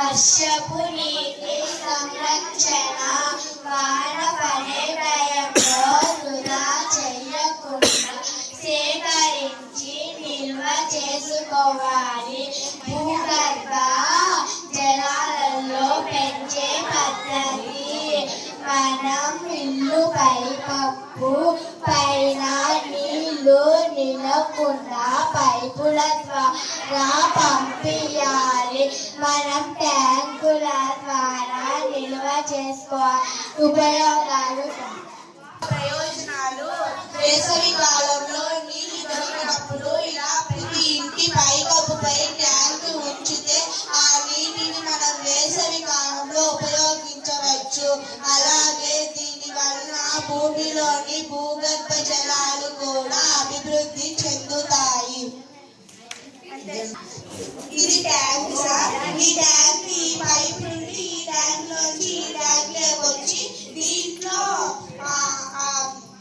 వర్షపు నీటి సంరక్షణ వాన పడే టైంలో వృధా చేయకుండా సేకరించి నిల్వ చేసుకోవాలి. భూగర్భ జలాలలో పెంచే పద్ధతి మనం ఇల్లు పైకప్పు పైన నీళ్లు నిలవకుండా పైపుల ద్వారా పంపించాలి. మనం ట్యాంకుల ద్వారా నిల్వ చేసుకోవాలి. ప్రయోజనాలు వేసవి కాలంలో నీళ్లు దొరికినప్పుడు ఇలా ప్రతి ఇంటి పైకప్పుపై ట్యాంకు ఉంచితే ఆ నీటిని మనం వేసవి కాలంలో ఉపయోగించవచ్చు. అలాగే దీని వలన భూమిలోని భూగర్భ జలాలు కూడా అభివృద్ధి చెందుతాయి. ఇది ట్యాంక్ సార్. ఈ ట్యాంక్ ఈ పైప్ నుండి ఈ ట్యాంక్ లోంచి ఈ ట్యాంక్ లోకి వచ్చి దీంట్లో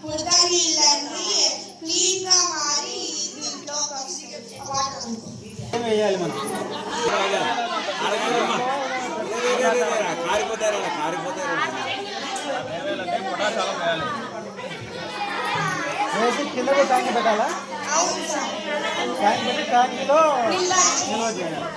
పుడక నీళ్ళన్నీ క్లీన్ గా మారి దీంట్లో వేయాలి. మనం కింద ట్యాంక్ పెట్టాలా? ట్యాంక్ పెట్టి ట్యాంక్లో నిల్వ చేయాలి.